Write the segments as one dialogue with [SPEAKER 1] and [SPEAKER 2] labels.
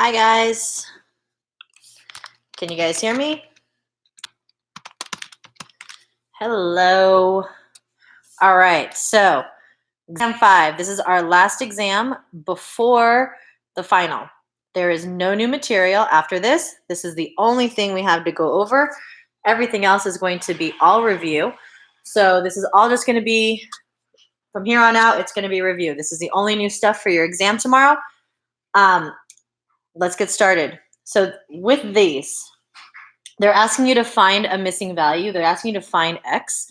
[SPEAKER 1] Hi guys. Can you guys hear me? Hello. All right, so exam 5. This is our last exam before the final. There is no new material after this. This is the only thing we have to go over. Everything else is going to be all review. So this is all just going to be, from here on out, it's going to be review. This is the only new stuff for your exam tomorrow. Let's get started. So with these, they're asking you to find a missing value. They're asking you to find X.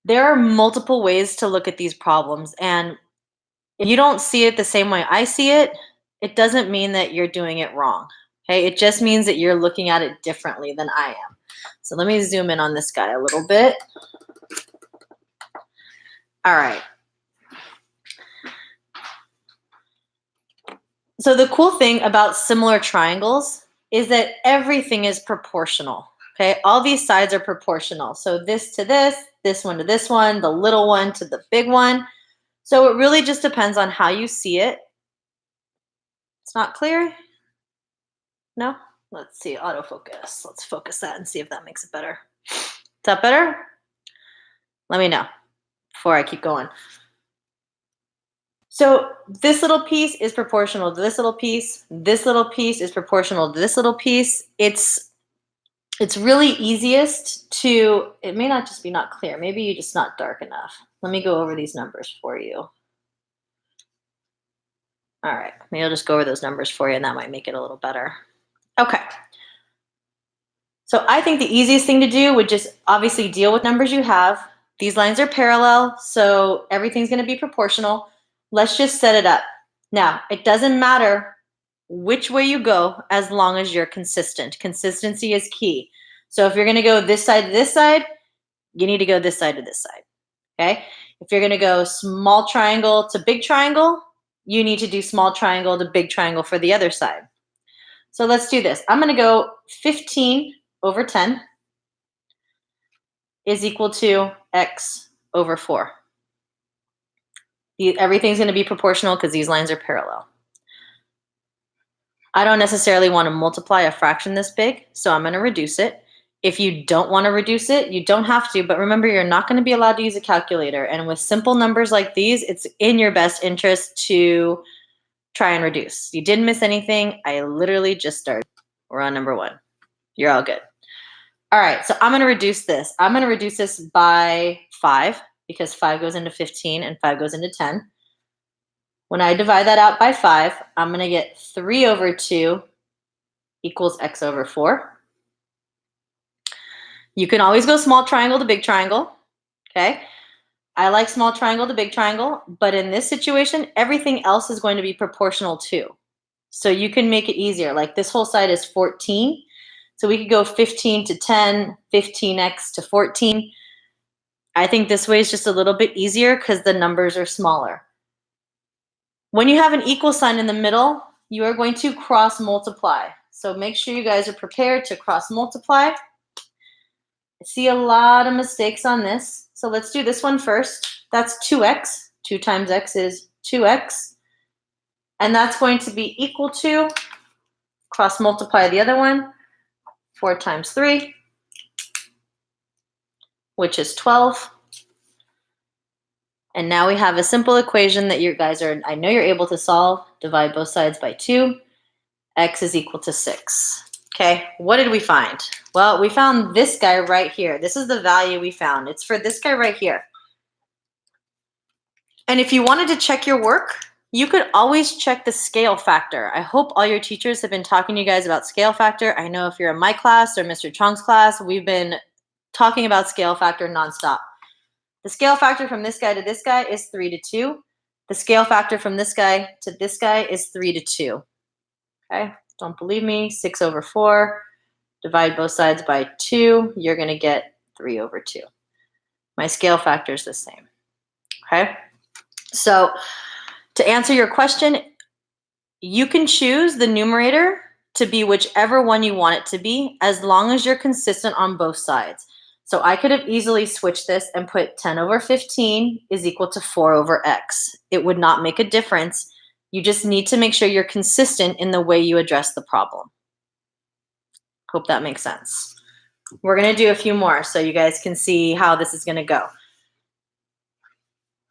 [SPEAKER 1] There are multiple ways to look at these problems. And if you don't see it the same way I see it, it doesn't mean that you're doing it wrong. Okay, it just means that you're looking at it differently than I am. So let me zoom in on this guy a little bit. All right. So the cool thing about similar triangles is that everything is proportional. Okay, all these sides are proportional. So this to this one to this one, the little one to the big one. So it really just depends on how you see it. It's not clear? No? Let's see, autofocus. Let's focus that and see if that makes it better. Is that better? Let me know before I keep going. So this little piece is proportional to this little piece. This little piece is proportional to this little piece. It's really easiest to, it may not just be not clear. Maybe you're just not dark enough. Let me go over these numbers for you. All right, maybe I'll just go over those numbers for you and that might make it a little better. Okay. So I think the easiest thing to do would just obviously deal with numbers you have. These lines are parallel, so everything's going to be proportional. Let's just set it up. Now, it doesn't matter which way you go as long as you're consistent. Consistency is key. So if you're going to go this side to this side, you need to go this side to this side. Okay? If you're going to go small triangle to big triangle, you need to do small triangle to big triangle for the other side. So let's do this. I'm going to go 15 over 10 is equal to X over 4. Everything's going to be proportional because these lines are parallel. I don't necessarily want to multiply a fraction this big, so I'm going to reduce it. If you don't want to reduce it, you don't have to, but remember, you're not going to be allowed to use a calculator. And with simple numbers like these, it's in your best interest to try and reduce. You didn't miss anything. I literally just started. We're on number 1. You're all good. All right, so I'm going to reduce this. I'm going to reduce this by 5 because 5 goes into 15 and 5 goes into 10. When I divide that out by 5, I'm going to get 3 over 2 equals X over 4. You can always go small triangle to big triangle, okay? I like small triangle to big triangle, but in this situation, everything else is going to be proportional too. So you can make it easier. Like this whole side is 14. So we could go 15 to 10, 15x to 14. I think this way is just a little bit easier because the numbers are smaller. When you have an equal sign in the middle, you are going to cross multiply. So make sure you guys are prepared to cross multiply. I see a lot of mistakes on this. So let's do this one first. That's 2x. 2 times x is 2x. And that's going to be equal to, cross multiply the other one, 4 times 3, which is 12. And now we have a simple equation that you guys are, I know you're able to solve. Divide both sides by 2. X is equal to 6. Okay, what did we find? Well, we found this guy right here. This is the value we found. It's for this guy right here. And if you wanted to check your work, you could always check the scale factor. I hope all your teachers have been talking to you guys about scale factor. I know if you're in my class or Mr. Chong's class, we've been talking about scale factor nonstop. The scale factor from this guy to this guy is 3 to 2. The scale factor from this guy to this guy is 3 to 2. Okay, don't believe me, 6 over 4. Divide both sides by 2. You're going to get 3 over 2. My scale factor is the same. Okay, so to answer your question, you can choose the numerator to be whichever one you want it to be, as long as you're consistent on both sides. So I could have easily switched this and put 10 over 15 is equal to 4 over x. It would not make a difference. You just need to make sure you're consistent in the way you address the problem. Hope that makes sense. We're going to do a few more so you guys can see how this is going to go.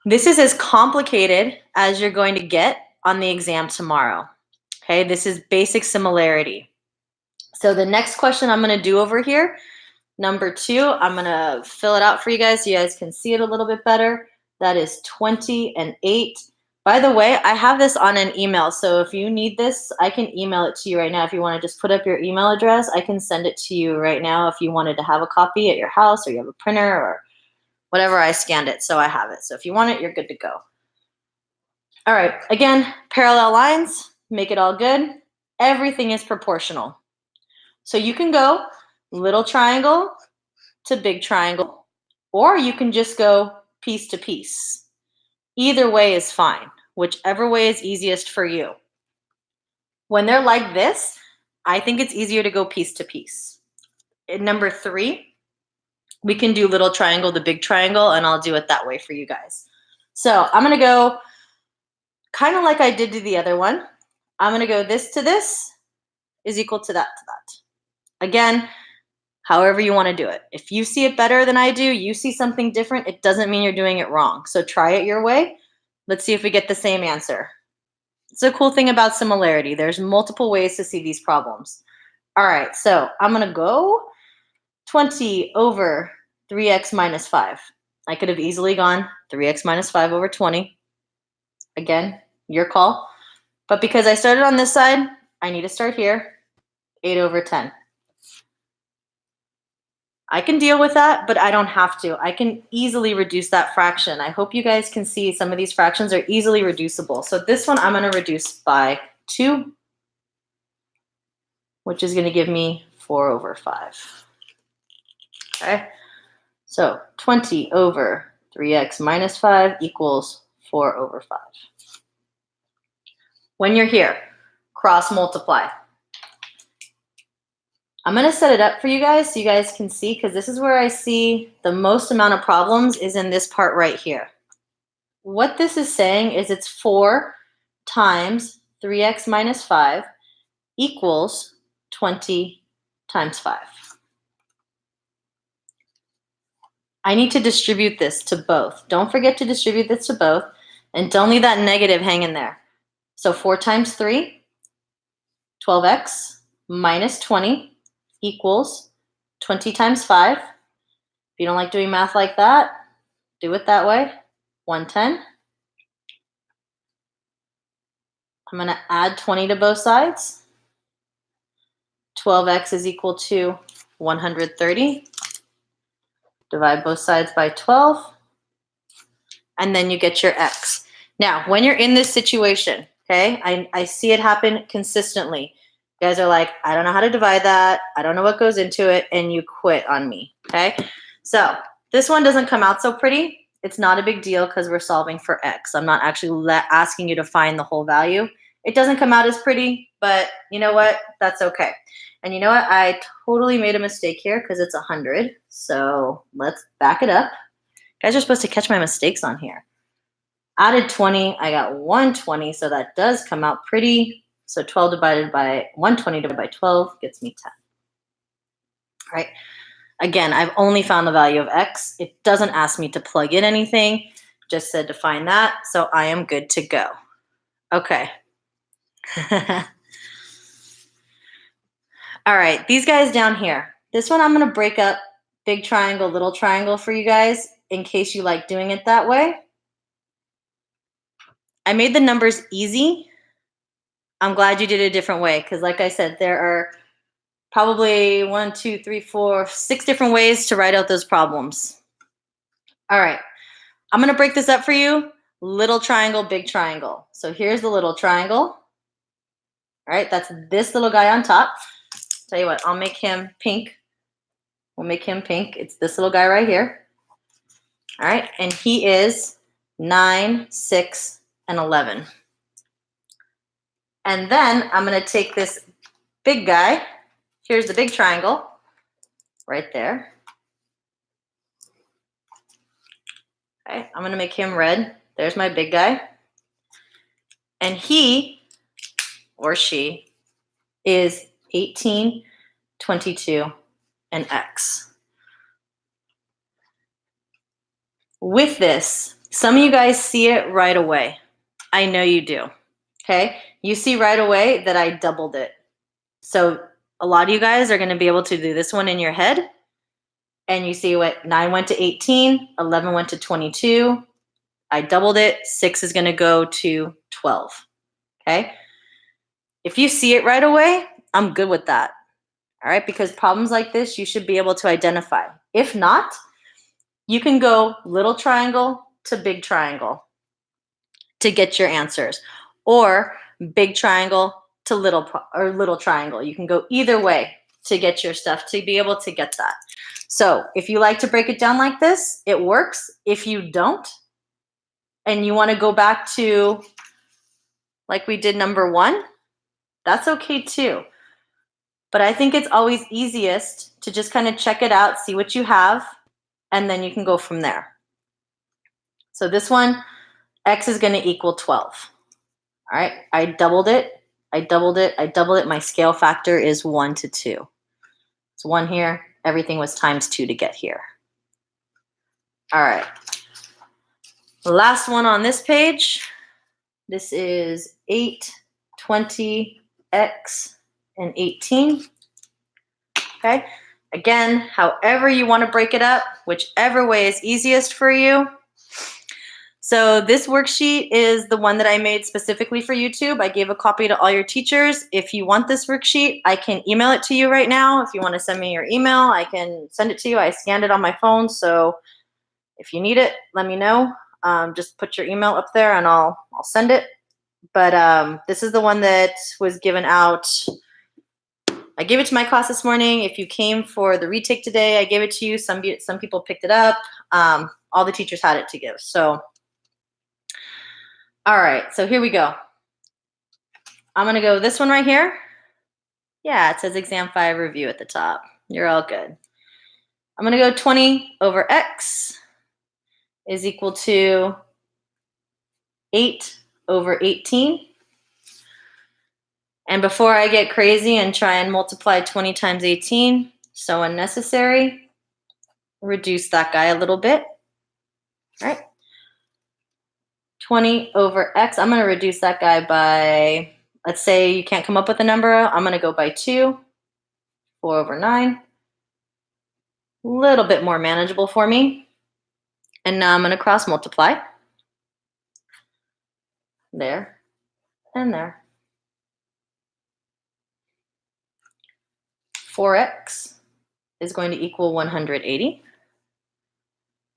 [SPEAKER 1] This is as complicated as you're going to get on the exam tomorrow. Okay, this is basic similarity. So the next question I'm going to do over here, number 2, I'm going to fill it out for you guys so you guys can see it a little bit better. That is 20 and 8. By the way, I have this on an email, so if you need this, I can email it to you right now. If you want to just put up your email address, I can send it to you right now if you wanted to have a copy at your house or you have a printer or whatever. I scanned it, so I have it. So if you want it, you're good to go. All right, again, parallel lines, make it all good. Everything is proportional. So you can go little triangle to big triangle, or you can just go piece to piece. Either way is fine, whichever way is easiest for you. When they're like this, I think it's easier to go piece to piece. In number 3, we can do little triangle to big triangle, and I'll do it that way for you guys. So I'm going to go kind of like I did to the other one. I'm going to go this to this is equal to that to that. Again, however you want to do it. If you see it better than I do, you see something different, it doesn't mean you're doing it wrong. So try it your way. Let's see if we get the same answer. It's a cool thing about similarity. There's multiple ways to see these problems. All right, so I'm going to go 20 over 3x minus 5. I could have easily gone 3x minus 5 over 20. Again, your call. But because I started on this side, I need to start here. 8 over 10. I can deal with that, but I don't have to. I can easily reduce that fraction. I hope you guys can see some of these fractions are easily reducible. So this one I'm going to reduce by 2, which is going to give me 4 over 5. Okay, so 20 over 3x minus 5 equals 4 over 5. When you're here, cross multiply. I'm going to set it up for you guys so you guys can see, because this is where I see the most amount of problems is in this part right here. What this is saying is it's 4 times 3x minus 5 equals 20 times 5. I need to distribute this to both. Don't forget to distribute this to both, and don't leave that negative hanging there. So 4 times 3, 12x minus 20 equals 20 times 5. If you don't like doing math like that, do it that way. 110. I'm going to add 20 to both sides. 12x is equal to 130. Divide both sides by 12. And then you get your x. Now, when you're in this situation, okay, I see it happen consistently. You guys are like, I don't know how to divide that. I don't know what goes into it. And you quit on me, okay? So this one doesn't come out so pretty. It's not a big deal because we're solving for x. I'm not actually asking you to find the whole value. It doesn't come out as pretty, but you know what? That's okay. And you know what? I totally made a mistake here because it's 100. So let's back it up. You guys are supposed to catch my mistakes on here. Added 20, I got 120, so that does come out pretty. So 12 divided by 120 divided by 12 gets me 10. All right. Again, I've only found the value of x. It doesn't ask me to plug in anything. Just said to find that. So I am good to go. Okay. All right. These guys down here. This one I'm going to break up big triangle, little triangle for you guys in case you like doing it that way. I made the numbers easy. I'm glad you did it a different way because like I said, there are probably 1, 2, 3, 4, 6 different ways to write out those problems. All right. I'm going to break this up for you. Little triangle, big triangle. So here's the little triangle. All right. That's this little guy on top. Tell you what, I'll make him pink. We'll make him pink. It's this little guy right here. All right. And he is 9, 6, and 11. And then I'm going to take this big guy. Here's the big triangle right there. Okay, I'm going to make him red. There's my big guy. and he or she is 18, 22, and X. With this, some of you guys see it right away. I know you do, okay? You see right away that I doubled it. So a lot of you guys are gonna be able to do this one in your head, and you see what 9 went to 18, 11 went to 22, I doubled it, 6 is gonna go to 12, okay? If you see it right away, I'm good with that, all right? Because problems like this, you should be able to identify. If not, you can go little triangle to big triangle to get your answers, or big triangle to little triangle. You can go either way to get your stuff, to be able to get that. So if you like to break it down like this, it works. If you don't, and you want to go back to like we did number 1, that's okay too. But I think it's always easiest to just kind of check it out, see what you have, and then you can go from there. So this one, X is going to equal 12. All right, I doubled it, I doubled it, I doubled it. My scale factor is 1 to 2. It's 1 here. Everything was times 2 to get here. All right. The last one on this page, this is 8, 20, X, and 18. Okay. Again, however you want to break it up, whichever way is easiest for you. So this worksheet is the one that I made specifically for YouTube. I gave a copy to all your teachers. If you want this worksheet, I can email it to you right now. If you want to send me your email, I can send it to you. I scanned it on my phone, so if you need it, let me know. Just put your email up there and I'll send it. But this is the one that was given out. I gave it to my class this morning. If you came for the retake today, I gave it to you. Some people picked it up. All the teachers had it to give. So, all right, so here we go. I'm gonna go this one right here. Yeah, it says exam 5 review at the top. You're all good. I'm gonna go 20 over X is equal to 8 over 18. And before I get crazy and try and multiply 20 times 18, so unnecessary, reduce that guy a little bit. All right. 20 over X, I'm gonna reduce that guy by, let's say you can't come up with a number, I'm gonna go by 2, 4 over 9. A little bit more manageable for me. And now I'm gonna cross multiply. There and there. 4X is going to equal 180.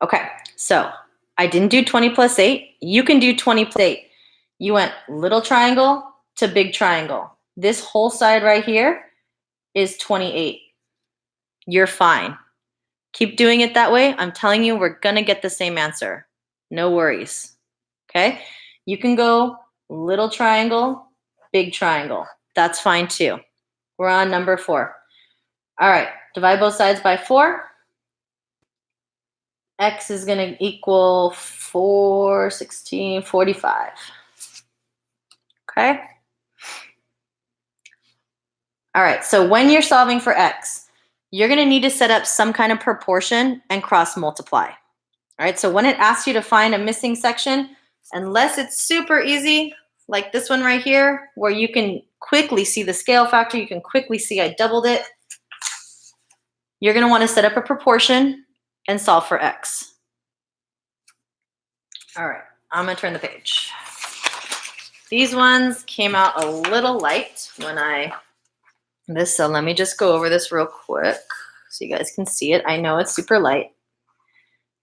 [SPEAKER 1] Okay, so I didn't do 20 plus 8. You can do 20 plus 8. You went little triangle to big triangle. This whole side right here is 28. You're fine. Keep doing it that way. I'm telling you, we're going to get the same answer. No worries. Okay? You can go little triangle, big triangle. That's fine too. We're on number 4. All right, divide both sides by 4. X is going to equal 4, 16, 45. Okay? All right, so when you're solving for X, you're going to need to set up some kind of proportion and cross multiply. All right, so when it asks you to find a missing section, unless it's super easy, like this one right here, where you can quickly see the scale factor, you can quickly see I doubled it, you're going to want to set up a proportion and solve for X. All right, I'm going to turn the page. These ones came out a little light when so let me just go over this real quick so you guys can see it. I know it's super light.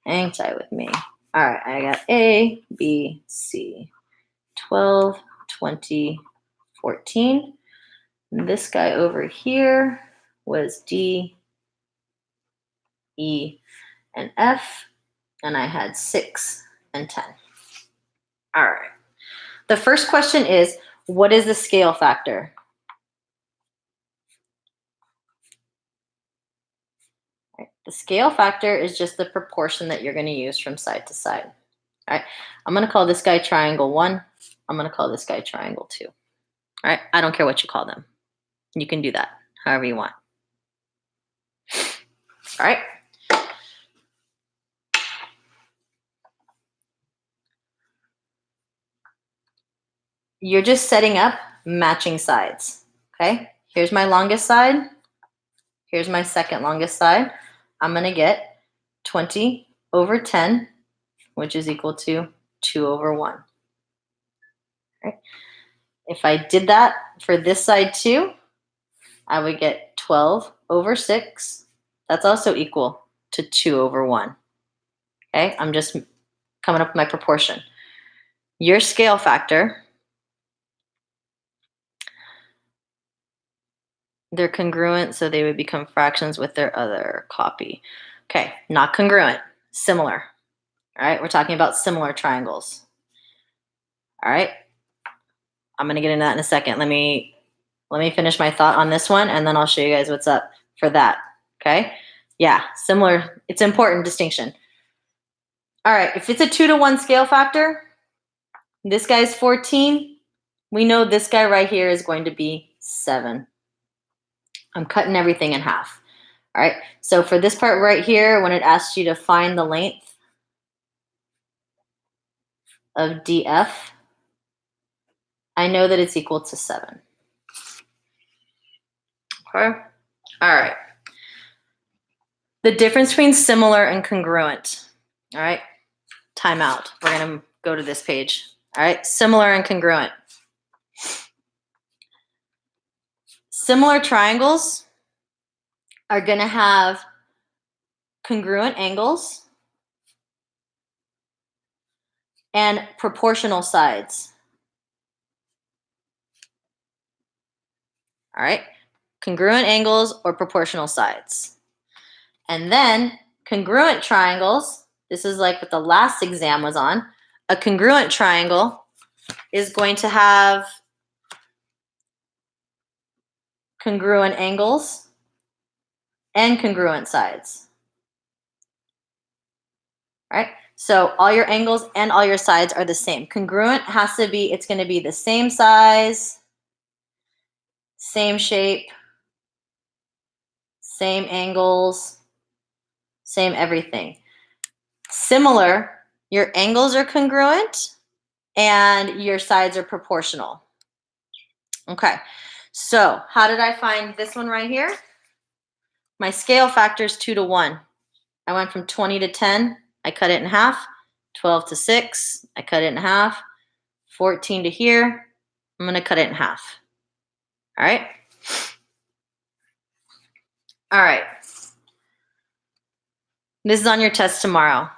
[SPEAKER 1] Hang tight with me. All right, I got A, B, C, 12, 20, 14. And this guy over here was D, E, and F, and I had 6 and 10. All right. The first question is, what is the scale factor? Right. The scale factor is just the proportion that you're going to use from side to side. All right. I'm going to call this guy triangle 1. I'm I'm going to call this guy triangle 2. All right, I don't care what you call them. You can do that however you want. All right. You're just setting up matching sides, okay? Here's my longest side. Here's my second longest side. I'm going to get 20 over 10, which is equal to 2 over 1. Okay. If I did that for this side too, I would get 12 over 6. That's also equal to 2 over 1. Okay, I'm just coming up with my proportion. Your scale factor, they're congruent, so they would become fractions with their other copy. Okay, not congruent, similar. All right, we're talking about similar triangles. All right, I'm going to get into that in a second. Let me finish my thought on this one, and then I'll show you guys what's up for that. Okay, yeah, similar. It's important distinction. All right, if it's a 2-to-1 scale factor, this guy's 14. We know this guy right here is going to be 7. I'm cutting everything in half. All right, so for this part right here, when it asks you to find the length of DF, I know that it's equal to 7. Okay, all right. The difference between similar and congruent. All right, time out. We're going to go to this page. All right, similar and congruent. Similar triangles are going to have congruent angles and proportional sides. All right, congruent angles or proportional sides. And then congruent triangles, this is like what the last exam was on. A congruent triangle is going to have congruent angles and congruent sides. All right, so all your angles and all your sides are the same. Congruent has to be, it's going to be the same size, same shape, same angles, same everything. Similar, your angles are congruent and your sides are proportional. Okay, so how did I find this one right here? My scale factor is 2-to-1. I went from 20 to 10, I cut it in half. 12 to 6, I cut it in half. 14 to here, I'm going to cut it in half. All right? All right. This is on your test tomorrow.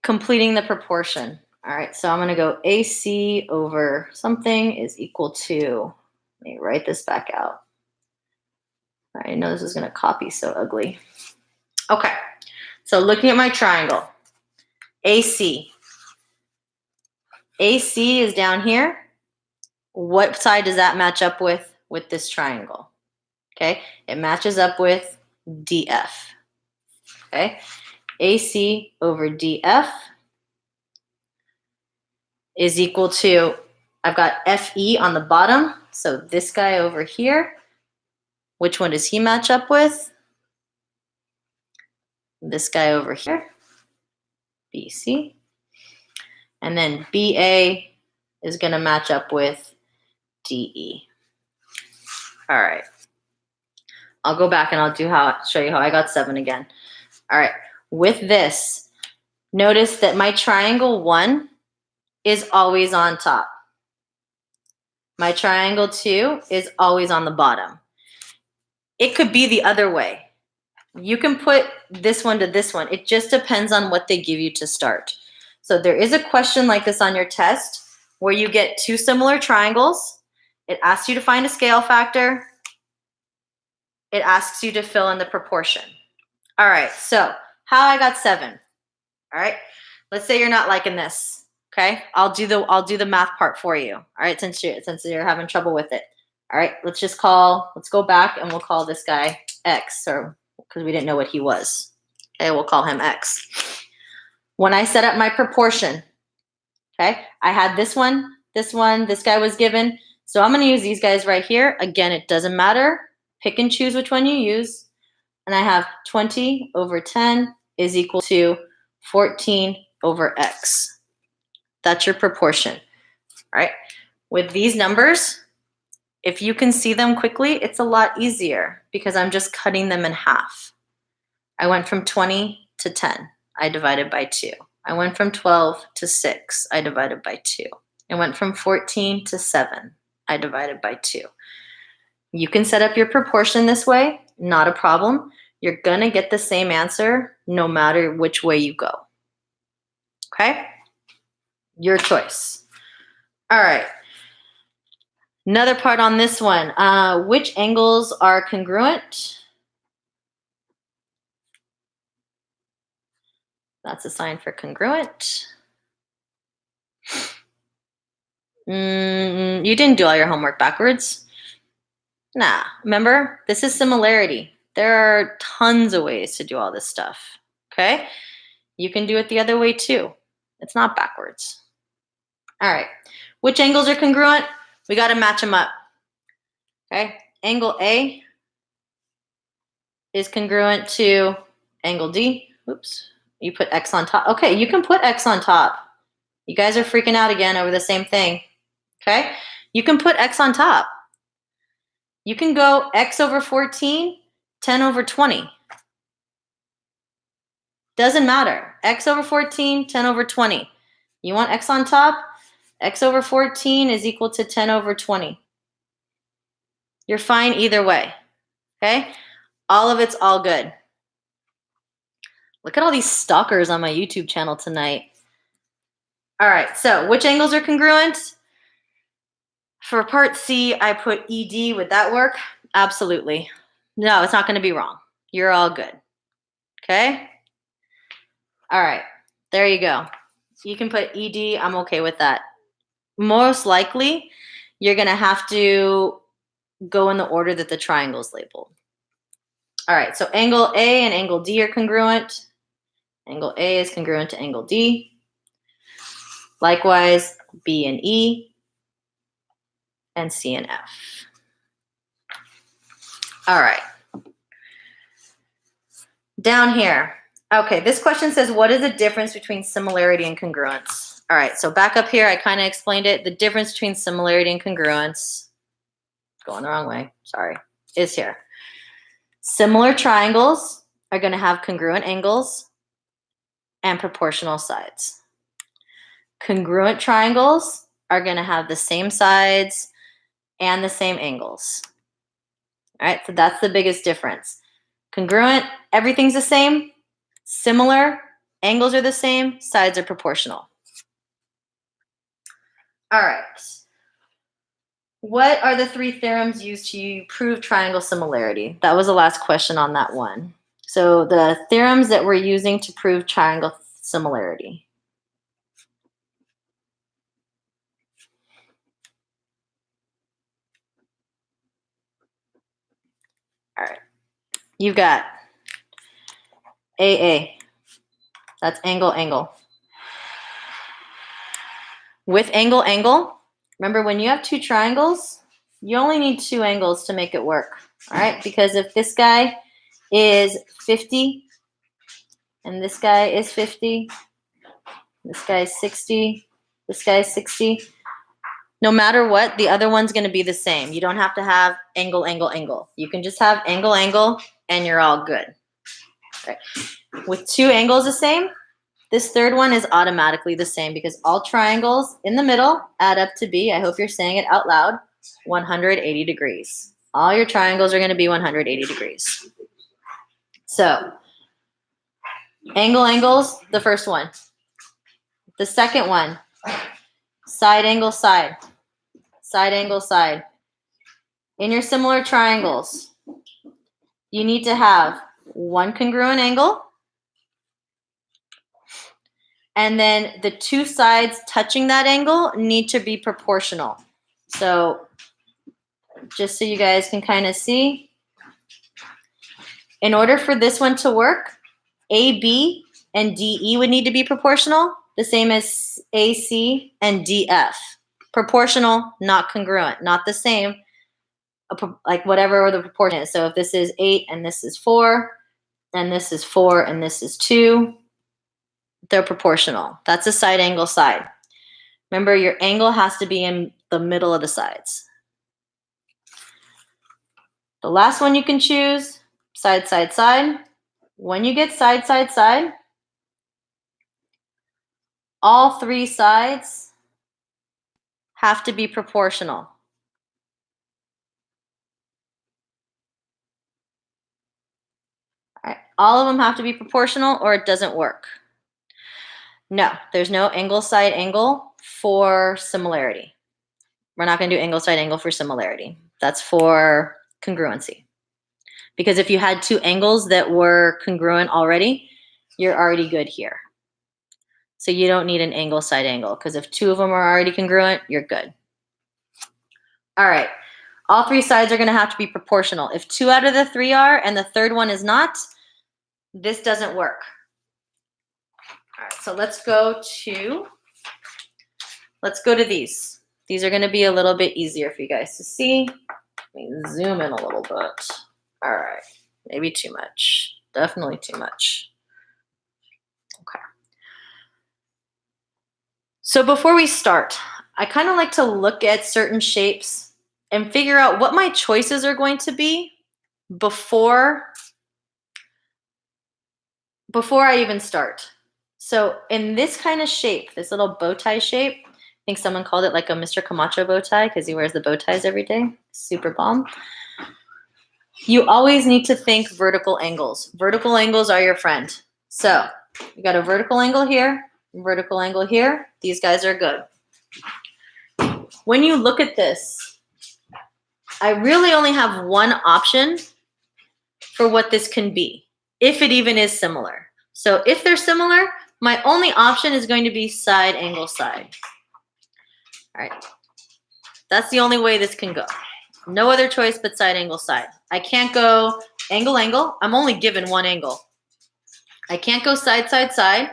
[SPEAKER 1] Completing the proportion. All right, so I'm going to go AC over something is equal to, let me write this back out. I know this is going to copy so ugly. Okay, so looking at my triangle, AC. AC is down here. What side does that match up with this triangle? Okay, it matches up with DF. Okay, AC over DF is equal to, I've got FE on the bottom, so this guy over here. Which one does he match up with? This guy over here, BC. And then BA is going to match up with DE. All right. I'll go back and I'll show you how I got 7 again. All right. With this, notice that my triangle 1 is always on top. My triangle 2 is always on the bottom. It could be the other way. You can put this one to this one. It just depends on what they give you to start. So there is a question like this on your test where you get 2 similar triangles. It asks you to find a scale factor. It asks you to fill in the proportion. All right, so how I got 7. All right, let's say you're not liking this. Okay, I'll do the math part for you. All right, since you're having trouble with it. All right, let's go back and we'll call this guy X, or because we didn't know what he was. Okay, we'll call him X. When I set up my proportion, okay, I had this one this one, this guy was given. So I'm going to use these guys right here. Again, it doesn't matter. Pick and choose which one you use. And I have 20 over 10 is equal to 14 over x. That's your proportion. All right. With these numbers, if you can see them quickly, it's a lot easier because I'm just cutting them in half. I went from 20 to 10. I divided by 2. I went from 12 to 6. I divided by 2. I went from 14 to 7. I divided by 2. You can set up your proportion this way, not a problem. You're going to get the same answer no matter which way you go. Okay? Your choice. All right. Another part on this one. Which angles are congruent? That's a sign for congruent. You didn't do all your homework backwards. Nah, remember, this is similarity. There are tons of ways to do all this stuff, okay? You can do it the other way too. It's not backwards. All right, which angles are congruent? We got to match them up, okay? Angle A is congruent to angle D. Oops, you put X on top. Okay, you can put X on top. You guys are freaking out again over the same thing, okay? You can put X on top. You can go X over 14, 10 over 20. Doesn't matter. X over 14, 10 over 20. You want X on top? X over 14 is equal to 10 over 20. You're fine either way, okay? All of it's all good. Look at all these stalkers on my YouTube channel tonight. All right, so which angles are congruent? For part C, I put ED. Would that work? Absolutely. No, it's not going to be wrong. You're all good. Okay? All right. There you go. You can put ED. I'm okay with that. Most likely, you're going to have to go in the order that the triangle is labeled. All right. So angle A and angle D are congruent. Angle A is congruent to angle D. Likewise, B and E. And C and F. All right. Down here. Okay, this question says, what is the difference between similarity and congruence? All right, so back up here, I kind of explained it. The difference between similarity and congruence, going the wrong way, sorry, is here. Similar triangles are going to have congruent angles and proportional sides. Congruent triangles are going to have the same sides and the same angles. All right, so that's the biggest difference. Congruent, everything's the same. Similar, angles are the same, sides are proportional. All right. What are the 3 theorems used to prove triangle similarity? That was the last question on that one. So the theorems that we're using to prove triangle similarity. All right. You've got AA. That's angle, angle. With angle, angle, remember when you have 2 triangles, you only need 2 angles to make it work. All right, because if this guy is 50 and this guy is 50, this guy is 60, this guy is 60, no matter what, the other one's going to be the same. You don't have to have angle, angle, angle. You can just have angle, angle, and you're all good. Okay. With 2 angles the same, this third one is automatically the same because all triangles in the middle add up to be, I hope you're saying it out loud, 180 degrees. All your triangles are going to be 180 degrees. So, angle, angles, the first one. The second one, side angle, side. Side angle, side. In your similar triangles, you need to have 1 congruent angle, and then the 2 sides touching that angle need to be proportional. So just so you guys can kind of see, in order for this one to work, AB and DE would need to be proportional, the same as AC and DF. Proportional, not congruent, not the same, like whatever the proportion is. So if this is 8 and this is 4, and this is 4 and this is 2, they're proportional. That's a side angle side. Remember, your angle has to be in the middle of the sides. The last one you can choose, side, side, side. When you get side, side, side, all 3 sides have to be proportional. All right. All of them have to be proportional or it doesn't work. No, there's no angle side angle for similarity. We're not going to do angle side angle for similarity. That's for congruency. Because if you had 2 angles that were congruent already, you're already good here. So you don't need an angle side angle, because if 2 of them are already congruent, you're good. All right. All 3 sides are going to have to be proportional. If 2 out of the 3 are and the third one is not, this doesn't work. All right, so let's go to these. These are going to be a little bit easier for you guys to see. Let me zoom in a little bit. All right, maybe too much. Definitely too much. Okay. So before we start, I kind of like to look at certain shapes and figure out what my choices are going to be before I even start. So in this kind of shape, this little bow tie shape, I think someone called it like a Mr. Camacho bow tie because he wears the bow ties every day. Super bomb. You always need to think vertical angles. Vertical angles are your friend. So you got a vertical angle here, vertical angle here. These guys are good. When you look at this, I really only have one option for what this can be, if it even is similar. So if they're similar, my only option is going to be side angle side. All right. That's the only way this can go. No other choice but side angle side. I can't go angle angle. I'm only given one angle. I can't go side side side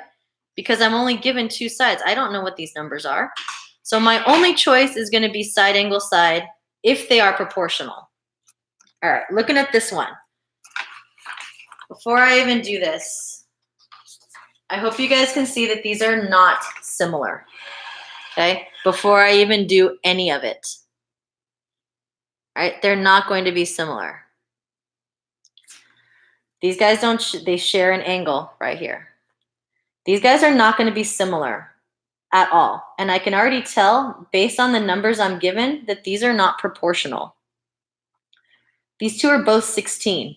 [SPEAKER 1] because I'm only given 2 sides. I don't know what these numbers are. So my only choice is going to be side angle side if they are proportional. All right, looking at this one. Before I even do this, I hope you guys can see that these are not similar. Okay, before I even do any of it. All right, they're not going to be similar. These guys they share an angle right here. These guys are not going to be similar at all. And I can already tell based on the numbers I'm given that these are not proportional. These 2 are both 16.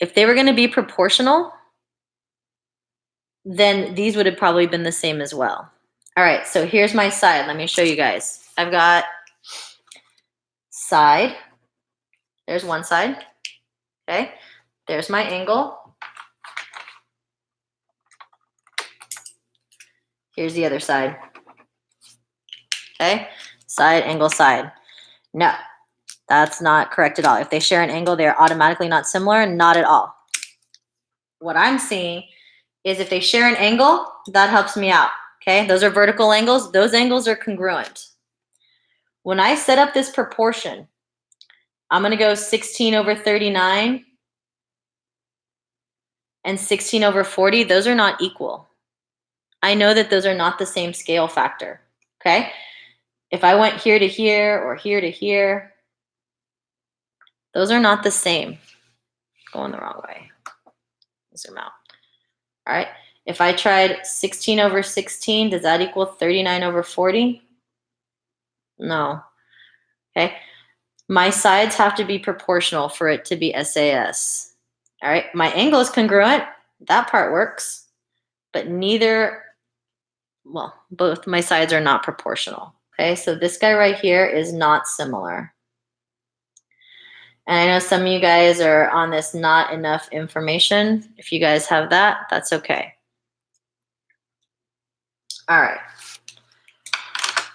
[SPEAKER 1] If they were going to be proportional, then these would have probably been the same as well. All right, so here's my side. Let me show you guys. I've got side. There's one side. Okay, there's my angle. Here's the other side. Okay, side, angle, side. No, that's not correct at all. If they share an angle, they're automatically not similar. Not at all. What I'm seeing is if they share an angle, that helps me out. Okay, those are vertical angles. Those angles are congruent. When I set up this proportion, I'm going to go 16 over 39 and 16 over 40. Those are not equal. I know that those are not the same scale factor. Okay, if I went here to here or here to here, those are not the same. Going the wrong way. Zoom out. All right. If I tried 16 over 16, does that equal 39 over 40? No. Okay. My sides have to be proportional for it to be SAS. All right. My angle is congruent. That part works. But both my sides are not proportional. Okay. So this guy right here is not similar. And I know some of you guys are on this not enough information. If you guys have that, that's okay. All right.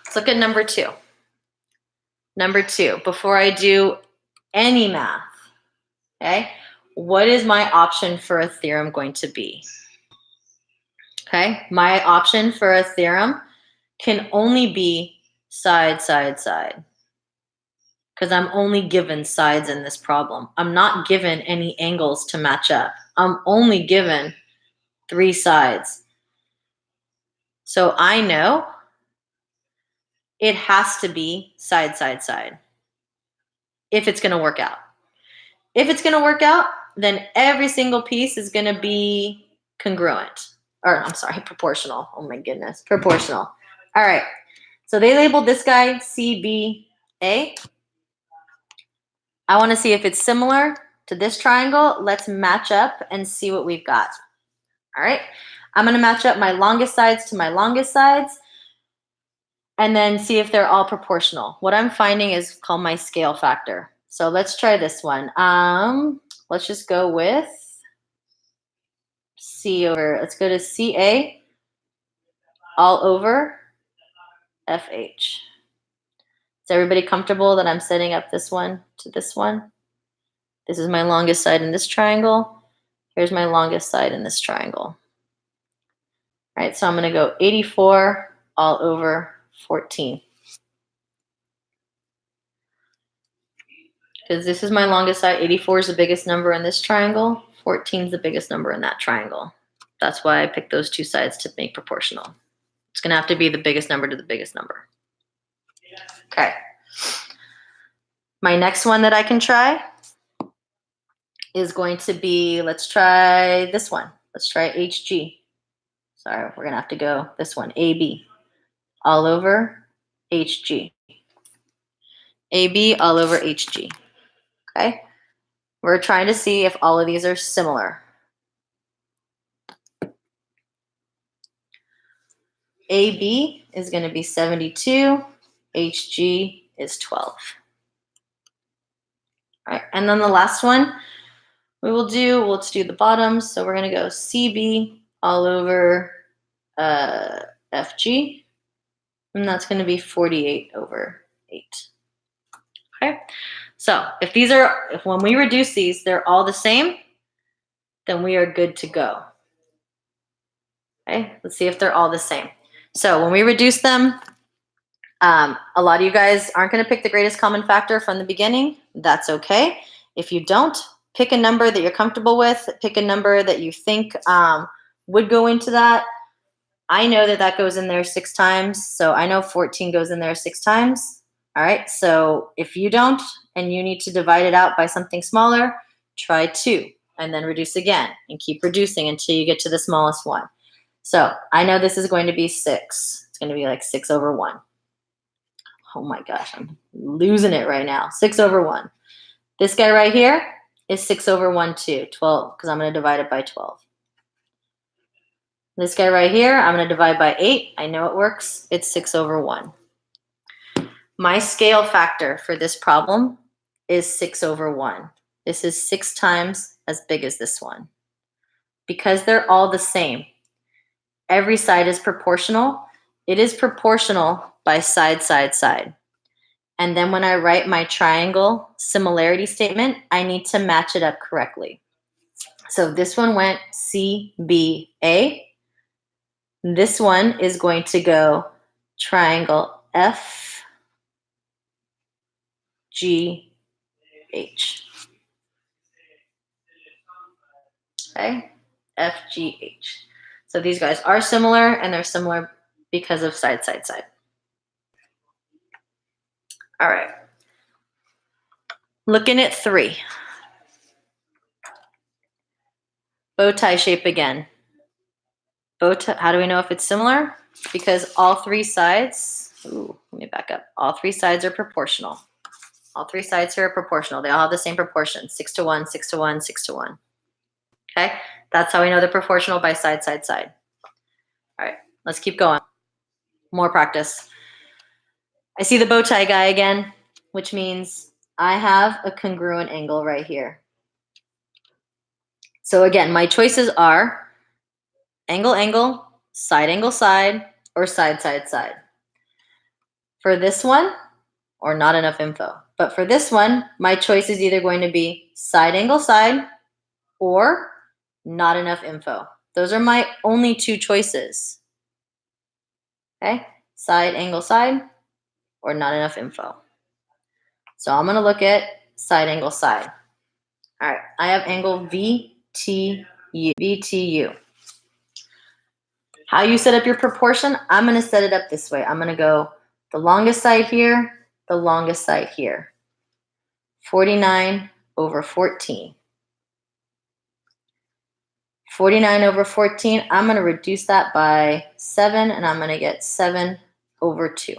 [SPEAKER 1] Let's look at number 2. Number 2, before I do any math, okay, what is my option for a theorem going to be? Okay, my option for a theorem can only be side, side, side. Because I'm only given sides in this problem. I'm not given any angles to match up. I'm only given 3 sides. So I know it has to be side, side, side if it's going to work out. If it's going to work out, then every single piece is going to be congruent. Or, I'm sorry, proportional. Oh my goodness, proportional. All right, so they labeled this guy CBA. I want to see if it's similar to this triangle. Let's match up and see what we've got. All right, I'm going to match up my longest sides to my longest sides and then see if they're all proportional. What I'm finding is called my scale factor. So let's try this one. Let's just go with let's go to CA all over FH. Is everybody comfortable that I'm setting up this one to this one? This is my longest side in this triangle. Here's my longest side in this triangle. All right, so I'm going to go 84 all over 14. Because this is my longest side. 84 is the biggest number in this triangle. 14 is the biggest number in that triangle. That's why I picked those 2 sides to make proportional. It's going to have to be the biggest number to the biggest number. Okay. My next one that I can try is going to be, let's try this one. Let's try HG. Sorry, we're going to have to go this one, AB, all over HG. AB all over HG. Okay? We're trying to see if all of these are similar. AB is going to be 72. HG is 12. All right, and then the last one let's do the bottoms. So we're going to go CB all over FG. And that's going to be 48 over 8. Okay, so if when we reduce these, they're all the same, then we are good to go. Okay, let's see if they're all the same. So when we reduce them, a lot of you guys aren't going to pick the greatest common factor from the beginning. That's okay. If you don't, pick a number that you're comfortable with. Pick a number that you think would go into that. I know that goes in there 6 times, so I know 14 goes in there 6 times. All right, so if you don't and you need to divide it out by something smaller, try 2 and then reduce again and keep reducing until you get to the smallest one. So I know this is going to be 6. It's going to be like 6 over 1. Oh my gosh, I'm losing it right now. 6 over 1. This guy right here is 6 over 1 too, 12, because I'm going to divide it by 12. This guy right here, I'm going to divide by 8. I know it works. It's 6 over 1. My scale factor for this problem is 6 over 1. This is 6 times as big as this one. Because they're all the same, every side is proportional. It is proportional by side, side, side. And then when I write my triangle similarity statement, I need to match it up correctly. So this one went CBA. This one is going to go triangle FGH. Okay, FGH. So these guys are similar, and they're similar because of side, side, side. All right. Looking at 3. Bow tie shape again. Bow tie, how do we know if it's similar? Because all 3 sides, let me back up. All 3 sides are proportional. All 3 sides here are proportional. They all have the same proportion, 6 to 1, 6 to 1, 6 to 1. Okay, that's how we know they're proportional by side, side, side. All right, let's keep going. More practice. I see the bow tie guy again, which means I have a congruent angle right here. So again, my choices are angle, angle, side, or side, side, side. For this one, or not enough info, but for this one, my choice is either going to be side, or not enough info. Those are my only 2 choices. Okay, side, or not enough info. So I'm going to look at side angle side. All right, I have angle VTU. VTU. How you set up your proportion, I'm going to set it up this way. I'm going to go the longest side here, the longest side here. 49 over 14. 49 over 14, I'm going to reduce that by 7, and I'm going to get 7 over 2.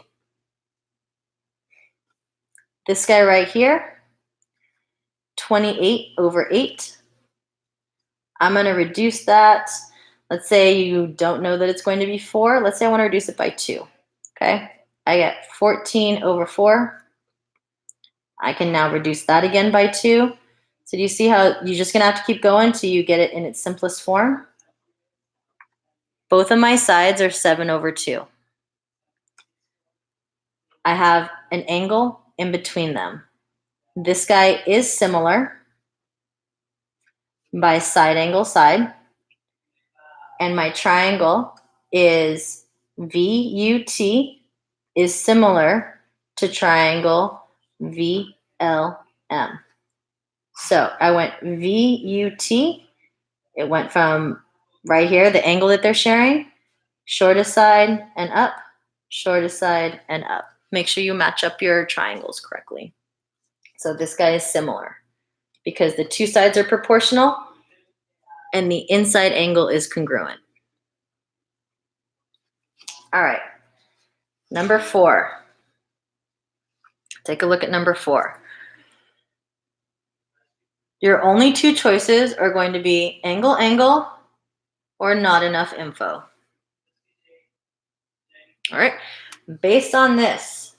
[SPEAKER 1] This guy right here, 28 over 8. I'm going to reduce that. Let's say you don't know that it's going to be 4. Let's say I want to reduce it by 2. Okay? I get 14 over 4. I can now reduce that again by 2. So do you see how you're just going to have to keep going till you get it in its simplest form? Both of my sides are 7 over 2. I have an angle in between them. This guy is similar by side angle side. And my triangle is VUT is similar to triangle VLM. So I went VUT. It went from right here, the angle that they're sharing, shortest side and up, shortest side and up. Make sure you match up your triangles correctly. So this guy is similar because the two sides are proportional and the inside angle is congruent. All right, number 4. Take a look at number 4. Your only two choices are going to be angle, angle, or not enough info. All right, based on this,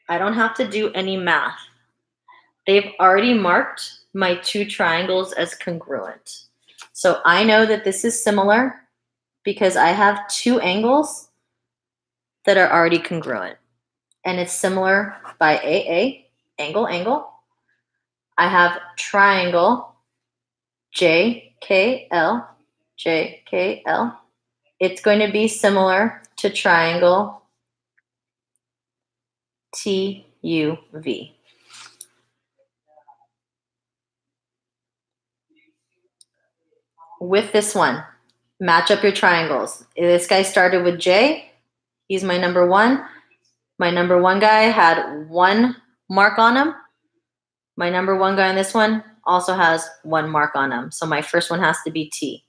[SPEAKER 1] I don't have to do any math. They've already marked my two triangles as congruent. So I know that this is similar because I have two angles that are already congruent. And it's similar by AA, angle, angle. I have triangle JKL, JKL. It's going to be similar to triangle TUV. With this one, match up your triangles. This guy started with J. He's my number 1. My number 1 guy had 1 mark on him. My number 1 guy on this one also has 1 mark on him. So my first one has to be T.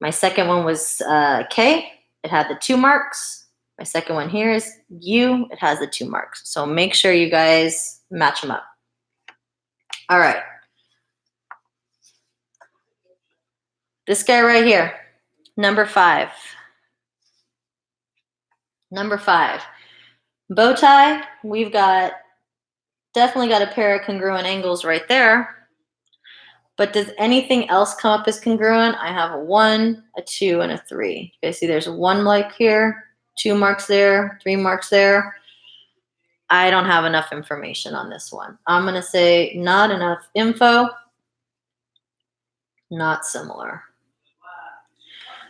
[SPEAKER 1] My second one was K. It had the 2 marks. My second one here is U. It has the 2 marks. So make sure you guys match them up. All right. This guy right here, number 5. Number 5. Bow tie, we've definitely got a pair of congruent angles right there. But does anything else come up as congruent? I have a 1, a 2, and a 3. You guys see there's 1 like here, 2 marks there, 3 marks there. I don't have enough information on this one. I'm going to say not enough info, not similar.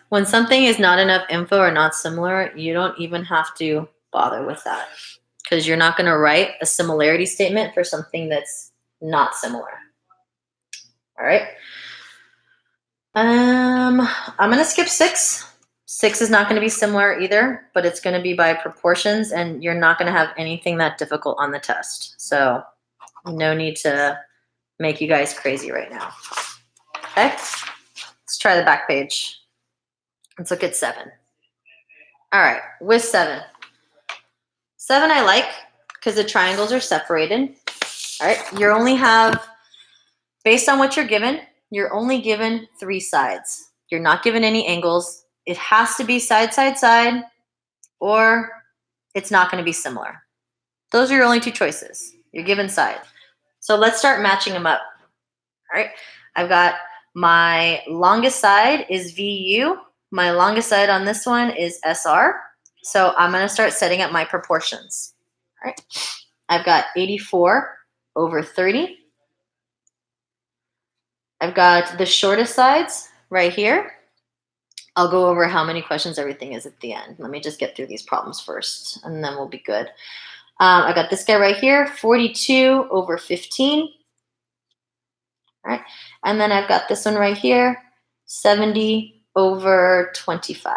[SPEAKER 1] When something is not enough info or not similar, you don't even have to bother with that because you're not going to write a similarity statement for something that's not similar. All right. I'm going to skip 6. 6 is not going to be similar either, but it's going to be by proportions, and you're not going to have anything that difficult on the test. So no need to make you guys crazy right now. Okay, let's try the back page. Let's look at 7. All right, with 7. 7 I like because the triangles are separated. All right, you only have, based on what you're given, you're only given 3 sides. You're not given any angles. It has to be side, side, side, or it's not going to be similar. Those are your only 2 choices. You're given side. So let's start matching them up. All right, I've got my longest side is VU. My longest side on this one is SR. So I'm going to start setting up my proportions. All right, I've got 84 over 30. I've got the shortest sides right here. I'll go over how many questions everything is at the end. Let me just get through these problems first, and then we'll be good. I got this guy right here, 42 over 15. All right, and then I've got this one right here, 70 over 25.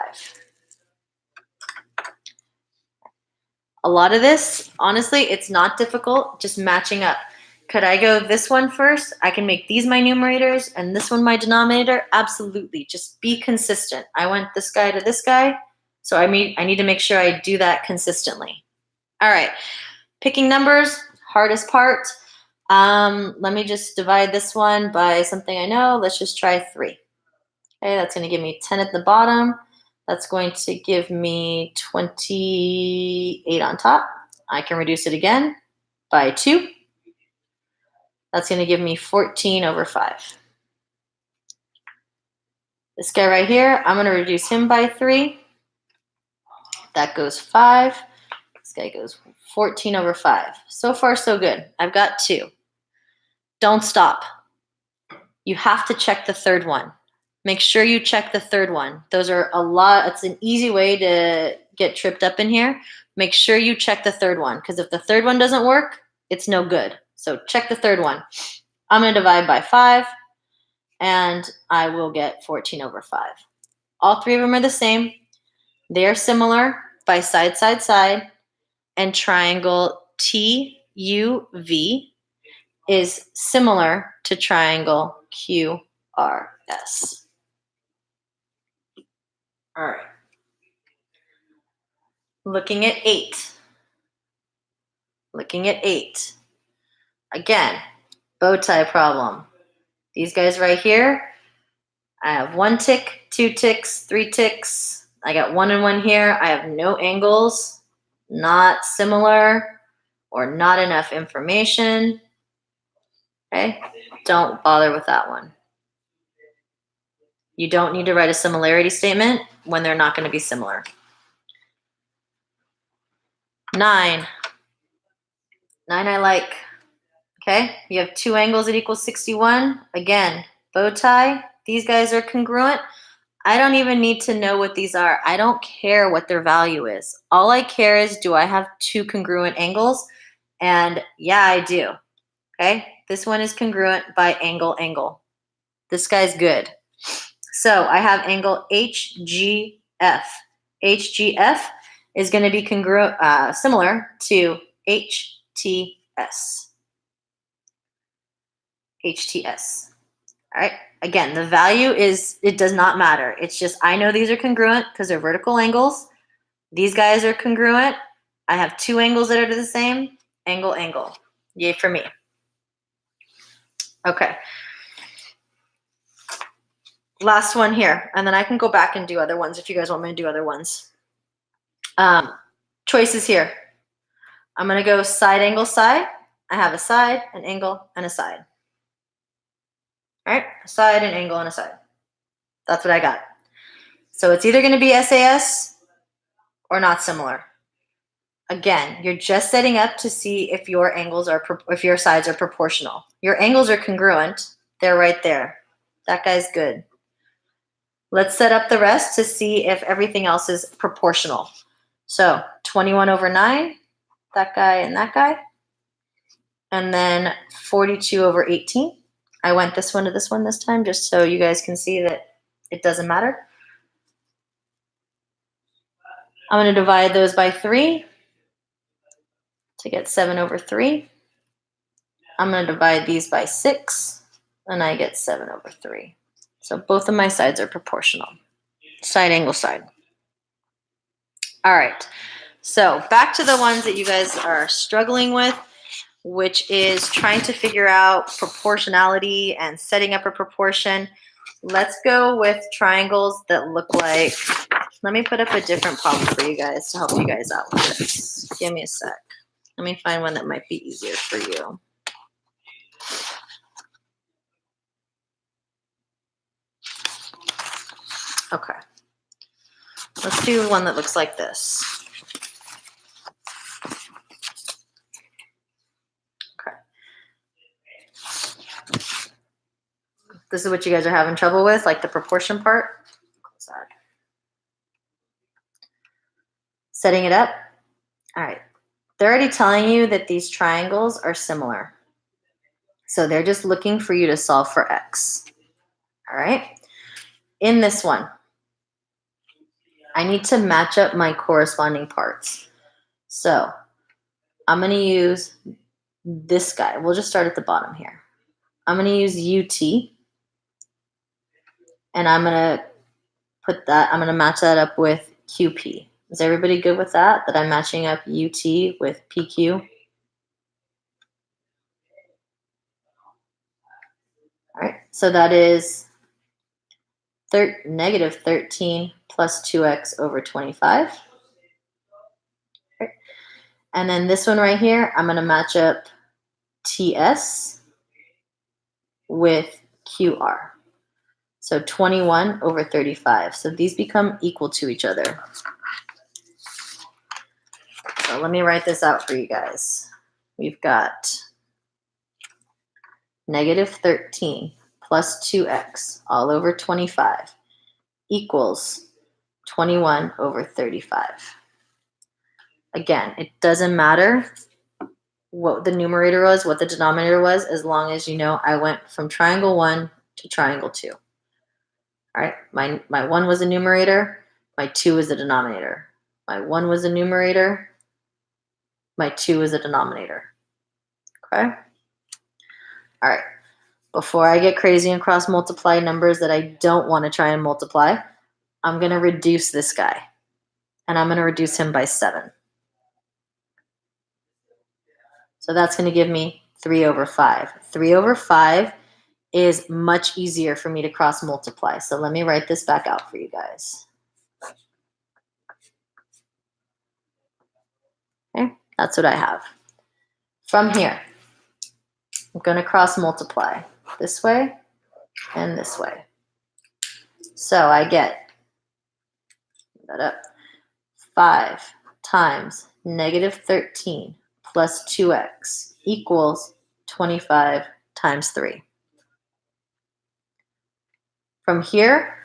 [SPEAKER 1] A lot of this, honestly, it's not difficult, just matching up. Could I go this one first? I can make these my numerators and this one my denominator. Absolutely. Just be consistent. I went this guy to this guy. So I need to make sure I do that consistently. All right. Picking numbers, hardest part. Let me just divide this one by something I know. Let's just try 3. Okay, that's going to give me 10 at the bottom. That's going to give me 28 on top. I can reduce it again by 2. That's going to give me 14 over 5. This guy right here, I'm going to reduce him by 3. That goes 5. This guy goes 14 over 5. So far, so good. I've got 2. Don't stop. You have to check the third one. Make sure you check the third one. Those are a lot. It's an easy way to get tripped up in here. Make sure you check the third one, because if the third one doesn't work, it's no good. So check the third one. I'm going to divide by 5, and I will get 14 over 5. All 3 of them are the same. They are similar by side, side, side, and triangle TUV is similar to triangle QRS. All right. Looking at 8. Looking at 8. Again, bow tie problem. These guys right here, I have 1 tick, 2 ticks, 3 ticks. I got 1 and 1 here. I have no angles, not similar, or not enough information. Okay, don't bother with that one. You don't need to write a similarity statement when they're not going to be similar. 9. 9 I like. Okay, you have 2 angles that equal 61. Again, bow tie. These guys are congruent. I don't even need to know what these are. I don't care what their value is. All I care is, do I have 2 congruent angles? And yeah, I do. Okay, this one is congruent by angle, angle. This guy's good. So I have angle HGF. HGF is going to be congruent, similar to HTS. HTS. All right. Again, the value is, it does not matter. It's just, I know these are congruent because they're vertical angles. These guys are congruent. I have 2 angles that are the same. Angle, angle. Yay for me. Okay. Last one here. And then I can go back and do other ones if you guys want me to do other ones. Choices here. I'm going to go side, angle, side. I have a side, an angle, and a side. All right, a side, an angle, and a side. That's what I got. So it's either going to be SAS or not similar. Again, you're just setting up to see if your angles are, if your sides are proportional. Your angles are congruent. They're right there. That guy's good. Let's set up the rest to see if everything else is proportional. So 21 over 9, that guy and that guy. And then 42 over 18. I went this one to this one this time just so you guys can see that it doesn't matter. I'm going to divide those by 3 to get 7 over 3. I'm going to divide these by 6, and I get 7 over 3. So both of my sides are proportional. Side, angle, side. All right. So back to the ones that you guys are struggling with, which is trying to figure out proportionality and setting up a proportion. Let's go with triangles that look like, let me put up a different problem for you guys to help you guys out with this. Give me a sec. Let me find one that might be easier for you. Okay. Let's do one that looks like this. Okay. This is what you guys are having trouble with, like the proportion part. Setting it up. All right. They're already telling you that these triangles are similar. So they're just looking for you to solve for x. All right. In this one, I need to match up my corresponding parts. So I'm going to use this guy. We'll just start at the bottom here. I'm going to use UT. And I'm going to match that up with QP. Is everybody good with that? That I'm matching up UT with PQ? All right, so that is negative 13 plus 2x over 25. Right. And then this one right here, I'm going to match up TS with QR. So 21 over 35. So these become equal to each other. So let me write this out for you guys. We've got negative 13 plus 2x all over 25 equals 21 over 35. Again, it doesn't matter what the numerator was, what the denominator was, as long as you know I went from triangle 1 to triangle 2. All right, my 1 was the numerator, my 2 is the denominator. My 1 was the numerator, my 2 is the denominator. Okay? All right. Before I get crazy and cross multiply numbers that I don't want to try and multiply, I'm going to reduce this guy. And I'm going to reduce him by 7. So that's going to give me 3 over 5. 3 over 5 is much easier for me to cross multiply. So let me write this back out for you guys. Okay, that's what I have. From here, I'm going to cross multiply this way and this way. So I get that up. 5 times negative 13 plus 2x equals 25 times 3. From here,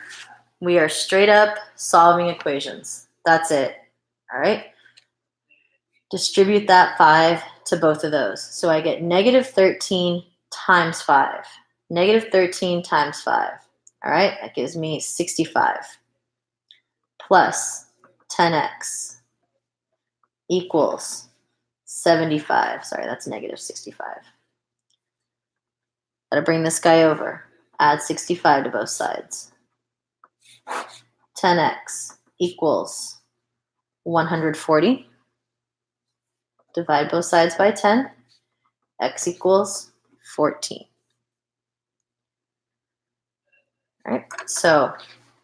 [SPEAKER 1] we are straight up solving equations. That's it. All right. Distribute that 5 to both of those. So I get negative 13 times 5. Negative 13 times 5. All right. That gives me 65 plus 10x equals 75. Sorry, that's negative 65. Gotta bring this guy over. Add 65 to both sides. 10x equals 140. Divide both sides by 10. X equals 14. All right, so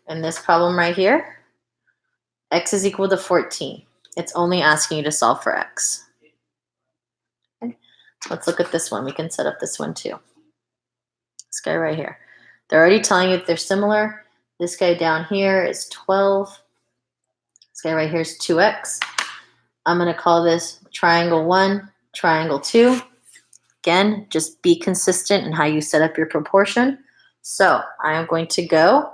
[SPEAKER 1] in this problem right here, x is equal to 14. It's only asking you to solve for x. Okay. Let's look at this one. We can set up this one too. This guy right here. They're already telling you that they're similar. This guy down here is 12. This guy right here is 2x. I'm going to call this triangle 1, triangle 2. Again, just be consistent in how you set up your proportion. So I am going to go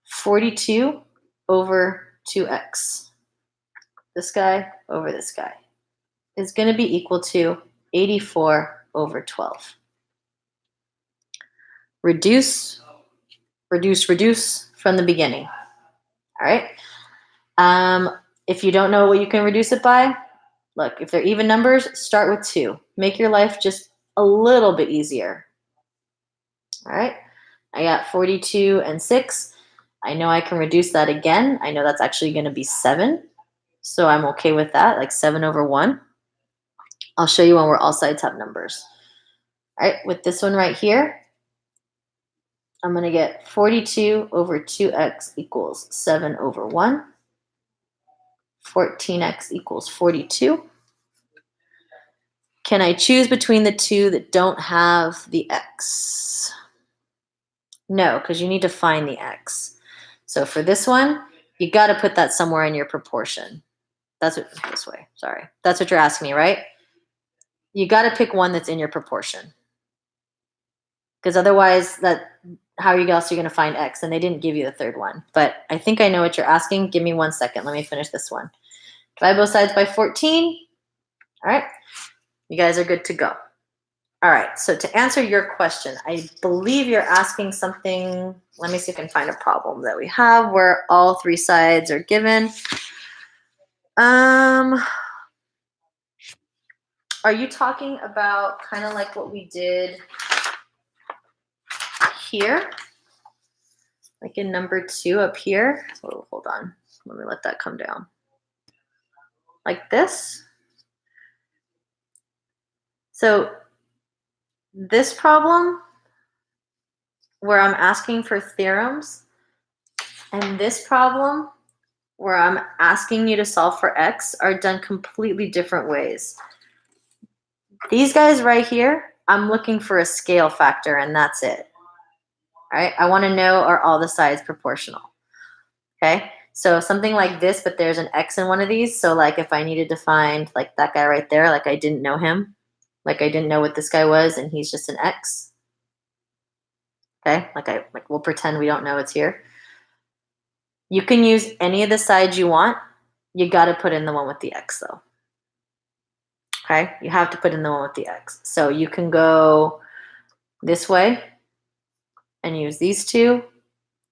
[SPEAKER 1] 42 over 2x. This guy over this guy is going to be equal to 84 over 12. Reduce, reduce, reduce from the beginning. All right. If you don't know what you can reduce it by, look, if they're even numbers, start with 2. Make your life just a little bit easier. All right. I got 42 and 6. I know I can reduce that again. I know that's actually going to be 7. So I'm okay with that, like 7 over 1. I'll show you when we're all sides have numbers. All right, with this one right here, I'm going to get 42 over 2x equals 7 over 1. 14x equals 42. Can I choose between the two that don't have the x? No, because you need to find the x. So for this one, you got to put that somewhere in your proportion. That's what, this way, sorry. That's what you're asking me, right? You got to pick one that's in your proportion. Because otherwise, how else are you going to find x? And they didn't give you the third one. But I think I know what you're asking. Give me 1 second. Let me finish this one. Divide both sides by 14. All right, you guys are good to go. All right, so to answer your question, I believe you're asking something. Let me see if I can find a problem that we have where all three sides are given. Are you talking about kind of like what we did here? Like in number 2 up here? Oh, hold on. Let me let that come down. Like this. So this problem where I'm asking for theorems and this problem where I'm asking you to solve for x are done completely different ways. These guys right here, I'm looking for a scale factor and that's it. All right, I want to know, are all the sides proportional? Okay, so something like this, but there's an x in one of these. So like if I needed to find like that guy right there, like I didn't know him, like I didn't know what this guy was and he's just an x. Okay, like we'll pretend we don't know it's here. You can use any of the sides you want. You got to put in the one with the x though. Okay, you have to put in the one with the x. So you can go this way and use these two.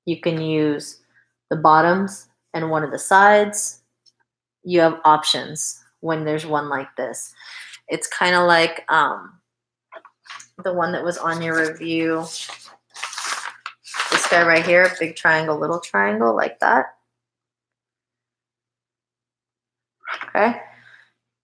[SPEAKER 1] You can use the bottoms and one of the sides. You have options when there's one like this. It's kind of like the one that was on your review. This guy right here, big triangle, little triangle, like that. Okay.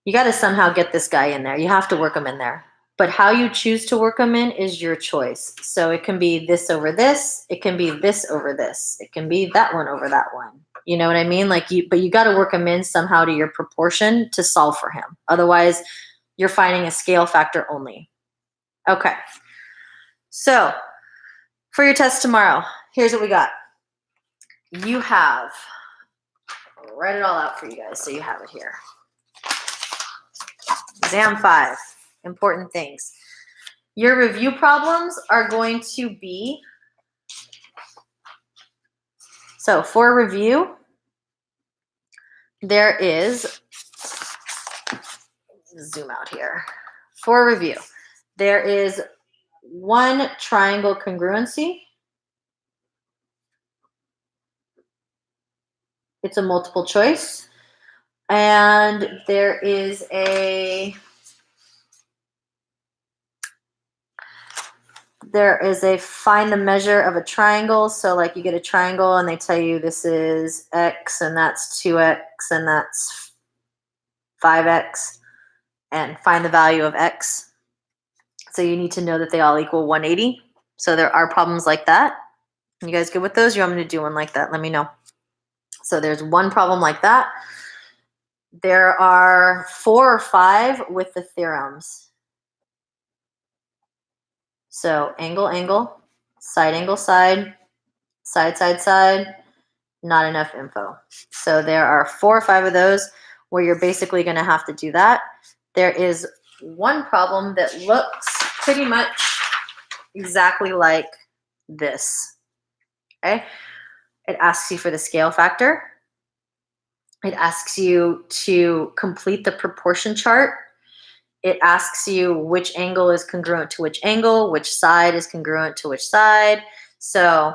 [SPEAKER 1] You got to somehow get this guy in there. You have to work him in there. But how you choose to work them in is your choice. So it can be this over this. It can be this over this. It can be that one over that one. You know what I mean? But you got to work them in somehow to your proportion to solve for him. Otherwise, you're finding a scale factor only. Okay. So for your test tomorrow, here's what we got. You have, I'll write it all out for you guys so you have it here. Exam 5, important things. Your review problems are going to be, so for review, there is, zoom out here. For review, there is one triangle congruency. It's a multiple choice. And there is a find the measure of a triangle. So like you get a triangle and they tell you this is x and that's 2x and that's 5x and find the value of x. So you need to know that they all equal 180. So there are problems like that. You guys good with those? You want me to do one like that? Let me know. So there's one problem like that. There are 4 or 5 with the theorems. So angle, angle, side, side, side, not enough info. So there are 4 or 5 of those where you're basically going to have to do that. There is one problem that looks pretty much exactly like this. Okay? It asks you for the scale factor. It asks you to complete the proportion chart. It asks you which angle is congruent to which angle, which side is congruent to which side. So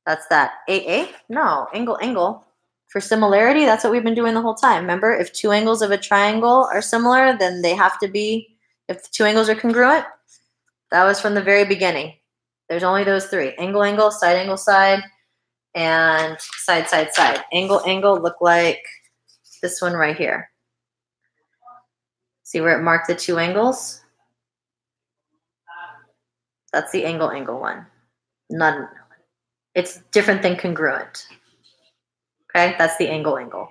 [SPEAKER 1] that's that. AA? No, angle, angle. For similarity, that's what we've been doing the whole time. Remember, if 2 angles of a triangle are similar, then they have to be, if the 2 angles are congruent, that was from the very beginning. There's only those 3. Angle, angle, side, and side, side. Angle, angle look like this one right here. See where it marked the 2 angles? That's the angle, angle one. None. It's different than congruent. Okay, that's the angle, angle.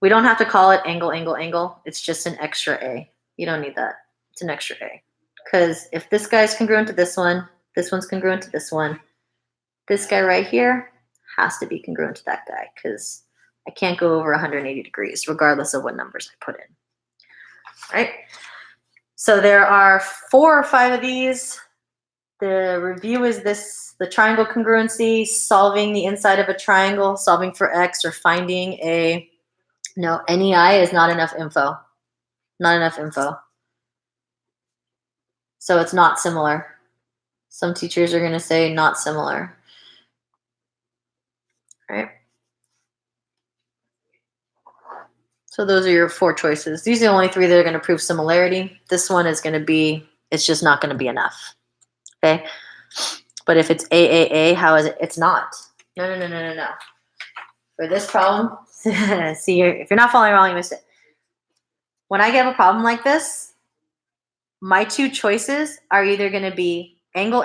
[SPEAKER 1] We don't have to call it angle, angle, angle. It's just an extra A. You don't need that. It's an extra A. Because if this guy's congruent to this one's congruent to this one, this guy right here has to be congruent to that guy because I can't go over 180 degrees regardless of what numbers I put in. All right? So there are 4 or 5 of these. The review is this, the triangle congruency, solving the inside of a triangle, solving for x, or finding a No, NEI is not enough info. Not enough info. So it's not similar. Some teachers are going to say not similar. All right. So those are your 4 choices. These are the only 3 that are going to prove similarity. This one is going to be, it's just not going to be enough. Okay. But if it's AAA, how is it? It's not. No. For this problem, see, if you're not following along, you missed it. When I get a problem like this, my 2 choices are either going to be angle,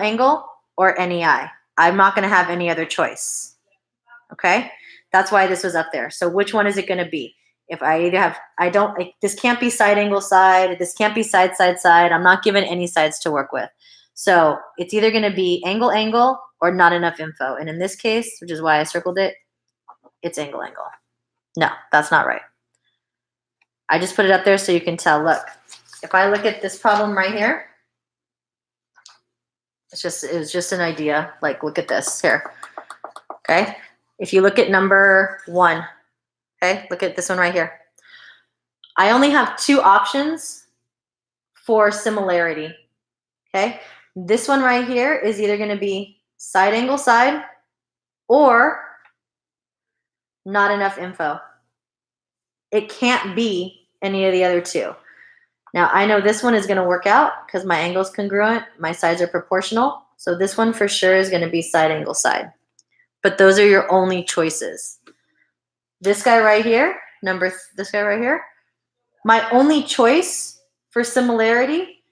[SPEAKER 1] or NEI. I'm not going to have any other choice. Okay? That's why this was up there. So which one is it going to be? If I either have, this can't be side, angle, side. This can't be side. I'm not given any sides to work with. So it's either going to be angle, or not enough info. And in this case, which is why I circled it, it's angle. No, that's not right. I just put it up there so you can tell. Look, if I look at this problem right here, it was just an idea. Like, look at this here. Okay. If you look at number 1, okay, look at this one right here. I only have 2 options for similarity. Okay. This one right here is either going to be side, angle, side, or not enough info. It can't be any of the other 2. Now, I know this one is going to work out because my angle is congruent. My sides are proportional. So this one for sure is going to be side, angle, side. But those are your only choices. This guy right here, this guy right here, my only choice for similarity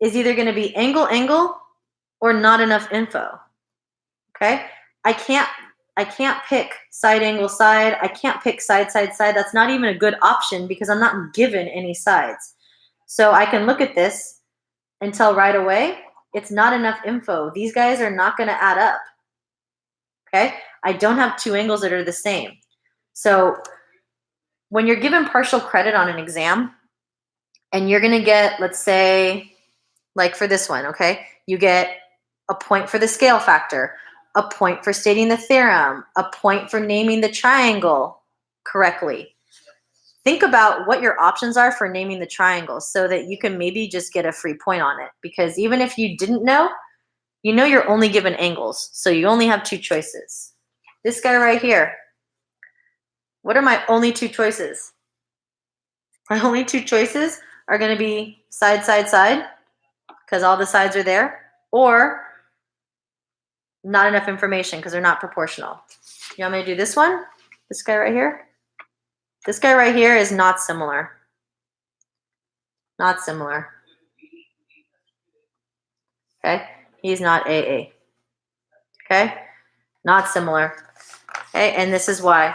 [SPEAKER 1] is either going to be angle, or not enough info. Okay? I can't pick side, angle, side. I can't pick side. That's not even a good option because I'm not given any sides. So I can look at this and tell right away it's not enough info. These guys are not going to add up. Okay? I don't have 2 angles that are the same. So when you're given partial credit on an exam and you're going to get, let's say, like for this one, okay, you get a point for the scale factor, a point for stating the theorem, a point for naming the triangle correctly. Think about what your options are for naming the triangle so that you can maybe just get a free point on it. Because even if you didn't know, you know you're only given angles. So you only have 2 choices. This guy right here. What are my only 2 choices? My only 2 choices are going to be side, because all the sides are there, or not enough information because they're not proportional. You want me to do this one? This guy right here? This guy right here is not similar. Not similar. Okay? He's not AA. Okay? Not similar. Okay? And this is why.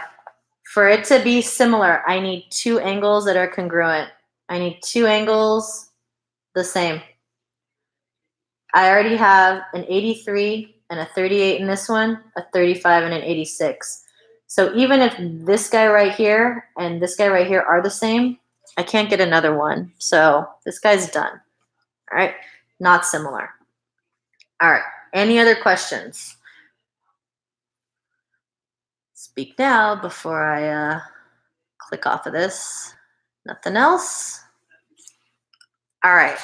[SPEAKER 1] For it to be similar, I need 2 angles that are congruent. I need 2 angles the same. I already have an 83 and a 38 in this one, a 35 and an 86. So even if this guy right here and this guy right here are the same, I can't get another one. So this guy's done. All right, not similar. All right, any other questions? Speak now before I click off of this. Nothing else? All right.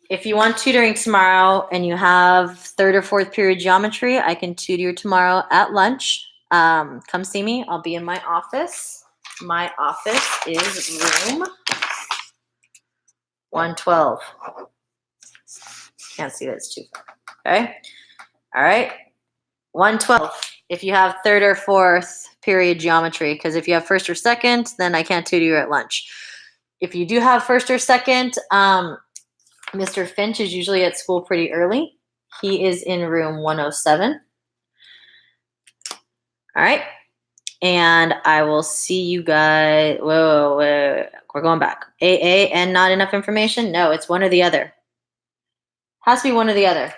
[SPEAKER 1] If you want tutoring tomorrow and you have 3rd or 4th period geometry, I can tutor you tomorrow at lunch. Come see me. I'll be in my office. My office is room 112. Can't see that, it's too far. Okay. All right. 112. If you have 3rd or 4th period geometry, because if you have 1st or 2nd, then I can't tutor you at lunch. If you do have 1st or 2nd, Mr. Finch is usually at school pretty early. He is in room 107. All right. And I will see you guys. Whoa, we're going back. AA and not enough information? No, it's one or the other. Has to be one or the other.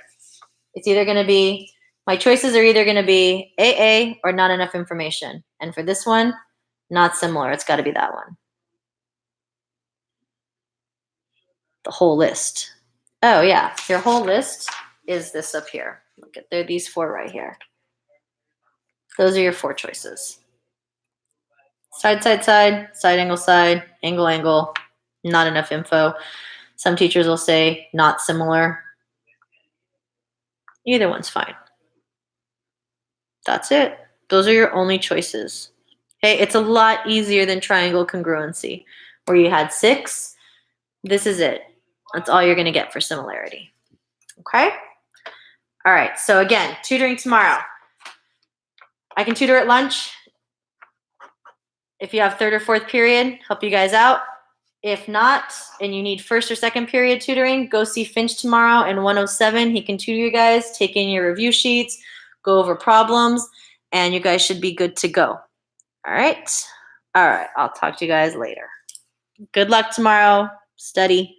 [SPEAKER 1] It's either going to be, my choices are either going to be AA or not enough information. And for this one, not similar. It's got to be that one. The whole list. Oh, yeah. Your whole list is this up here. Look at there, these 4 right here. Those are your 4 choices. Side, side, side, side, angle, angle, not enough info. Some teachers will say not similar. Either one's fine. That's it. Those are your only choices. Okay, it's a lot easier than triangle congruency, where you had 6. This is it. That's all you're going to get for similarity. Okay? All right, so again, tutoring tomorrow. I can tutor at lunch. If you have 3rd or 4th period, help you guys out. If not, and you need 1st or 2nd period tutoring, go see Finch tomorrow in 107. He can tutor you guys, take in your review sheets, go over problems, and you guys should be good to go. All right? All right, I'll talk to you guys later. Good luck tomorrow. Study.